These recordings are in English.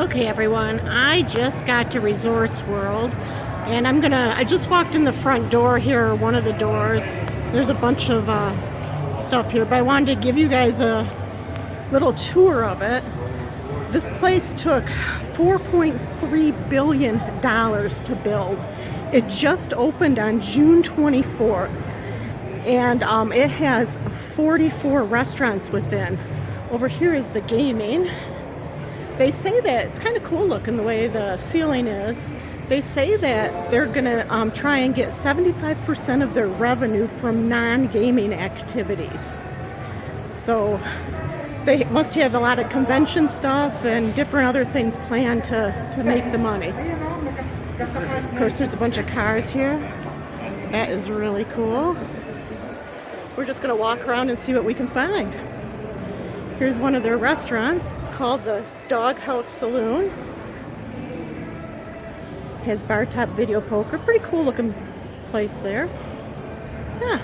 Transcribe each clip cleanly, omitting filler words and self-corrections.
Okay, everyone, I just got to Resorts World, and I just walked in the front door here, one of the doors. There's a bunch of stuff here, but I wanted to give you guys a little tour of it. This place took $4.3 billion to build. It just opened on June 24th, and it has 44 restaurants within. Over here is the gaming. They say that it's kind of cool looking the way the ceiling is. They say that they're gonna try and get 75% of their revenue from non-gaming activities. So they must have a lot of convention stuff and different other things planned to make the money. Of course, there's a bunch of cars here. That is really cool. We're just gonna walk around and see what we can find. Here's one of their restaurants. It's called the Doghouse Saloon. Has bar top video poker. Pretty cool looking place there. Yeah.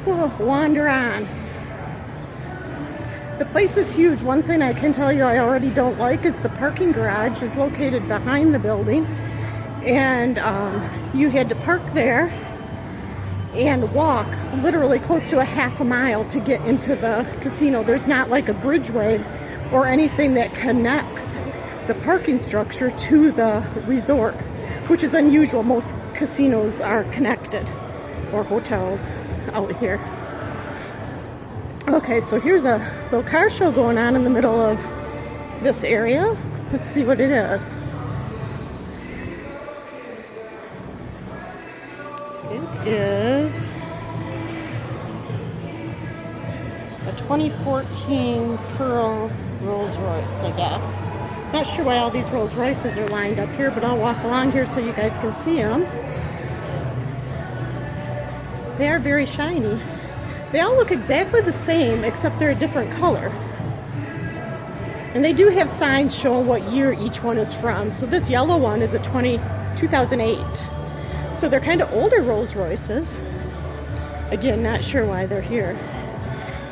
We'll wander on. The place is huge. One thing I can tell you I already don't like is the parking garage is located behind the building. And you had to park there and walk literally close to a half a mile to get into the casino. There's not like a bridgeway or anything that connects the parking structure to the resort, which is unusual. Most casinos are connected, or hotels out here. Okay, so here's a little car show going on in the middle of this area. Let's see what it is. It is a 2014 Pearl Rolls Royce, I guess. Not sure why all these Rolls Royces are lined up here, but I'll walk along here so you guys can see them. They are very shiny. They all look exactly the same, except they're a different color. And they do have signs showing what year each one is from. So this yellow one is a 2008. So they're kind of older Rolls Royces. Again, not sure why they're here.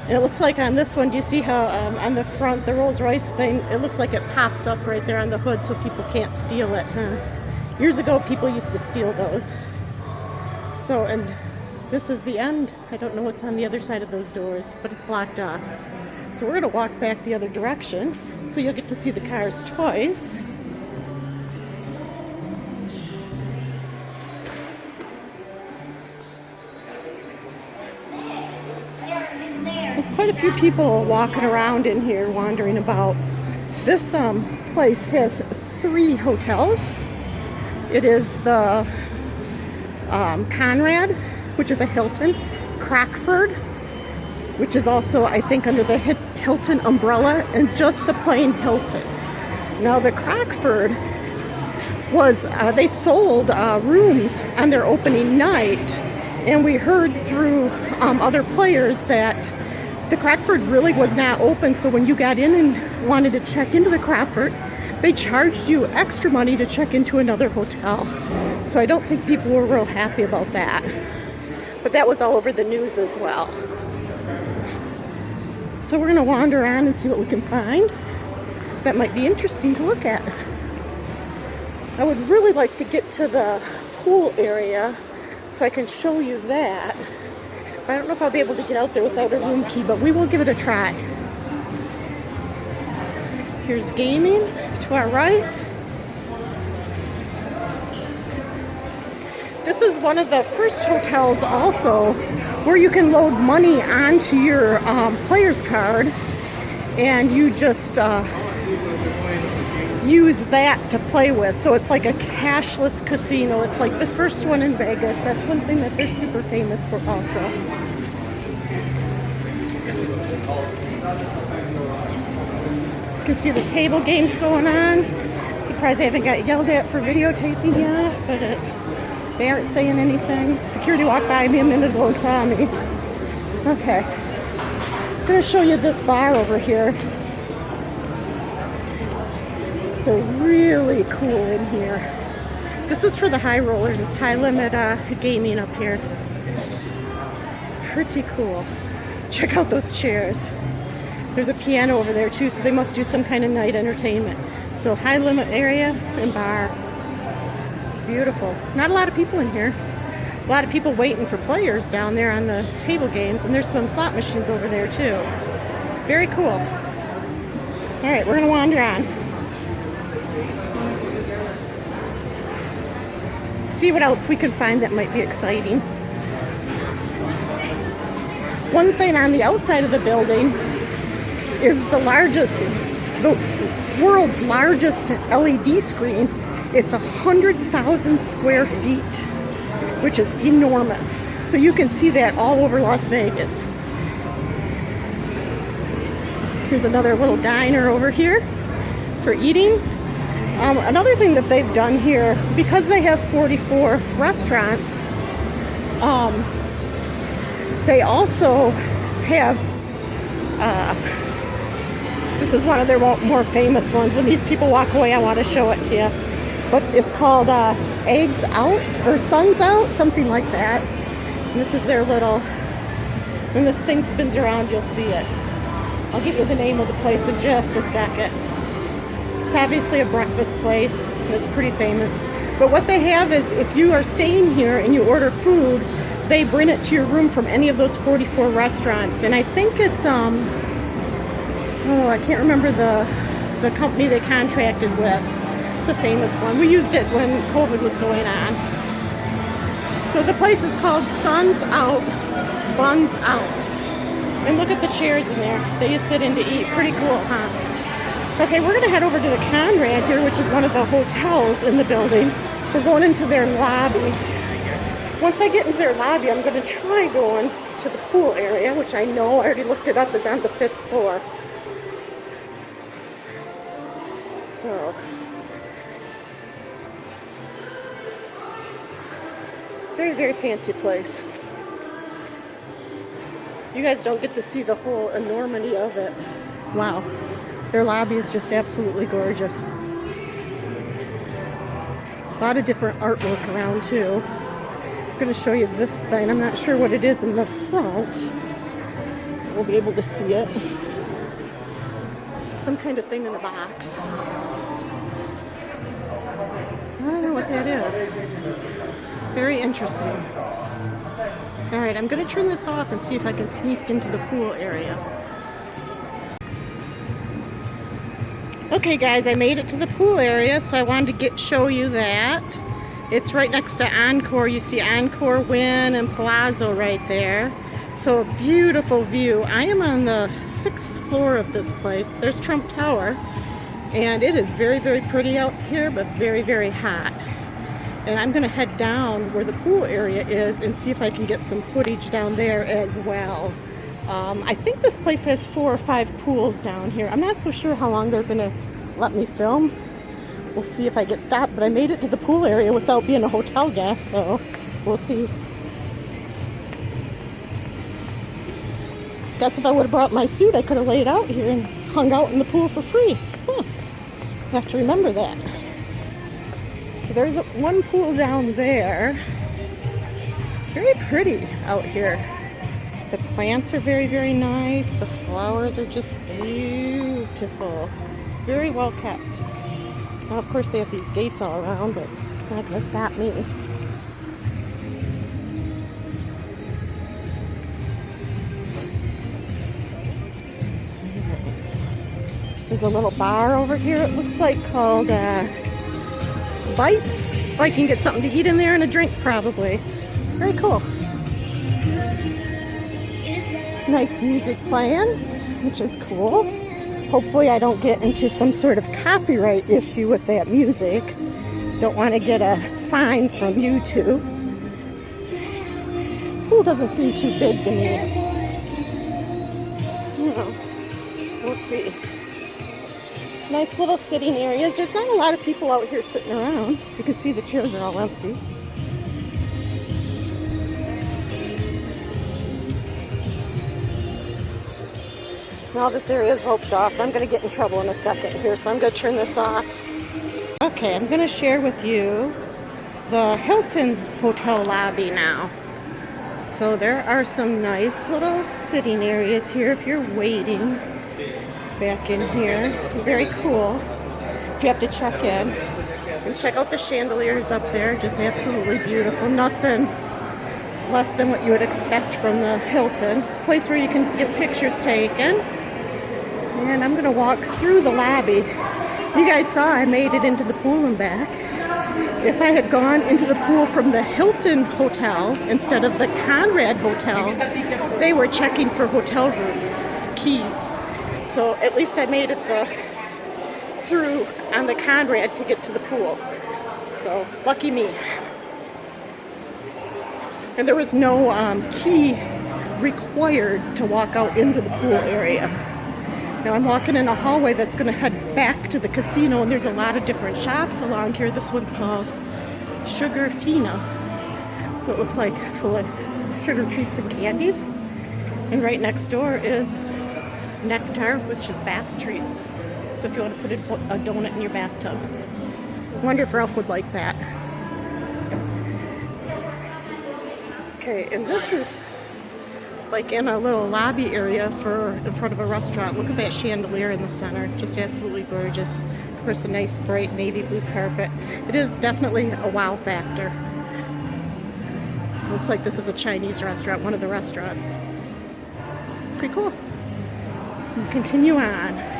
And it looks like on this one, do you see how on the front, the Rolls Royce thing, it looks like it pops up right there on the hood so people can't steal it, huh? Years ago, people used to steal those. So, and this is the end. I don't know what's on the other side of those doors, but it's blocked off. So we're gonna walk back the other direction so you'll get to see the cars twice. There's quite a few people walking around in here, wandering about. This place has 3 hotels. It is the Conrad, which is a Hilton, Crockford, which is also, I think, under the Hilton umbrella, and just the plain Hilton. Now, the Crockford was, they sold rooms on their opening night, and we heard through other players that the Crockford really was not open, so when you got in and wanted to check into the Crockford, they charged you extra money to check into another hotel. So I don't think people were real happy about that. But that was all over the news as well. So we're going to wander around and see what we can find that might be interesting to look at. I would really like to get to the pool area so I can show you that. I don't know if I'll be able to get out there without a room key, but we will give it a try. Here's gaming to our right. This is one of the first hotels also where you can load money onto your player's card, and you just use that to play with. So it's like a cashless casino. It's like the first one in Vegas. That's one thing that they're super famous for also. You can see the table games going on. Surprised I haven't got yelled at for videotaping yet, but they aren't saying anything. Security walked by me a minute ago and saw me. Okay. I'm going to show you this bar over here. It's really cool in here. This is for the high rollers. It's high limit gaming up here. Pretty cool. Check out those chairs. There's a piano over there too, so they must do some kind of night entertainment. So high limit area and bar. Beautiful. Not a lot of people in here. A lot of people waiting for players down there on the table games, and there's some slot machines over there too. Very cool. All right, we're gonna wander on. See what else we can find that might be exciting. One thing on the outside of the building is the world's largest LED screen. It's 100,000 square feet, which is enormous. So you can see that all over Las Vegas. Here's another little diner over here for eating. Another thing that they've done here, because they have 44 restaurants, they also have, this is one of their more famous ones. When these people walk away, I want to show it to you. But it's called Eggs Out or Suns Out, something like that. And this is their little, when this thing spins around, you'll see it. I'll give you the name of the place in just a second. It's obviously a breakfast place. It's pretty famous. But what they have is if you are staying here and you order food, they bring it to your room from any of those 44 restaurants. And I think it's, I can't remember the company they contracted with. It's a famous one. We used it when COVID was going on. So the place is called Suns Out, Buns Out. And look at the chairs in there that you sit in to eat. Pretty cool, huh? Okay, we're gonna head over to the Conrad here, which is one of the hotels in the building. We're going into their lobby. Once I get into their lobby, I'm gonna try going to the pool area, which I know, I already looked it up, is on the 5th floor. So, very, very fancy place. You guys don't get to see the whole enormity of it. Wow. Their lobby is just absolutely gorgeous. A lot of different artwork around too. I'm going to show you this thing. I'm not sure what it is in the front. We'll be able to see it. Some kind of thing in a box. I don't know what that is. Very interesting. Alright, I'm going to turn this off and see if I can sneak into the pool area. Okay guys, I made it to the pool area, so I wanted to show you that. It's right next to Encore. You see Encore, Wynn, and Palazzo right there. So a beautiful view. I am on the 6th floor of this place. There's Trump Tower. And it is very, very pretty out here, but very, very hot. And I'm going to head down where the pool area is and see if I can get some footage down there as well. I think this place has 4 or 5 pools down here. I'm not so sure how long they're going to let me film. We'll see if I get stopped, but I made it to the pool area without being a hotel guest, so we'll see. Guess if I would have brought my suit, I could have laid out here and hung out in the pool for free. Huh. I have to remember that. So there's one pool down there. Very pretty out here. The plants are very, very nice. The flowers are just beautiful. Very well kept. Now, of course, they have these gates all around, but it's not going to stop me. There's a little bar over here, it looks like, called Bites. I can get something to eat in there and a drink, probably. Very cool. Nice music playing, which is cool. Hopefully I don't get into some sort of copyright issue with that music. Don't want to get a fine from YouTube. Pool doesn't seem too big to me. We'll see. It's nice little sitting areas. There's not a lot of people out here sitting around. As you can see, the chairs are all empty. Now this area is roped off. I'm going to get in trouble in a second here, so I'm going to turn this off. Okay, I'm going to share with you the Hilton Hotel lobby now. So there are some nice little sitting areas here if you're waiting. back in here. So very cool. If you have to check in. And check out the chandeliers up there. Just absolutely beautiful. Nothing less than what you would expect from the Hilton. Place where you can get pictures taken. And I'm going to walk through the lobby. You guys saw I made it into the pool and back. If I had gone into the pool from the Hilton Hotel instead of the Conrad Hotel, they were checking for hotel rooms, keys. So at least I made it through on the Conrad to get to the pool. So lucky me. And there was no key required to walk out into the pool area. Now I'm walking in a hallway that's going to head back to the casino, and there's a lot of different shops along here. This one's called Sugar Fina. So it looks like full of sugar treats and candies. And right next door is Nectar, which is bath treats. So if you want to put a donut in your bathtub. I wonder if Ralph would like that. Okay, and this is like in a little lobby area in front of a restaurant. Look at that chandelier in the center. Just absolutely gorgeous. Of course, a nice bright navy blue carpet. It is definitely a wow factor. Looks like this is a Chinese restaurant, one of the restaurants. Pretty cool. We'll continue on.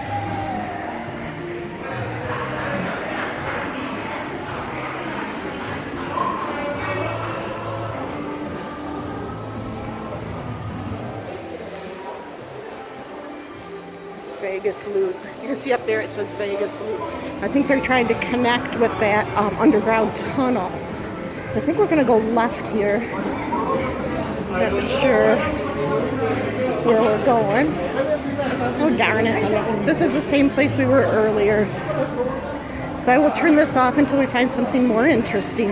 Vegas Loop. You can see up there it says Vegas Loop. I think they're trying to connect with that underground tunnel. I think we're going to go left here. I'm not sure where we're going. Oh darn it. This is the same place we were earlier. So I will turn this off until we find something more interesting.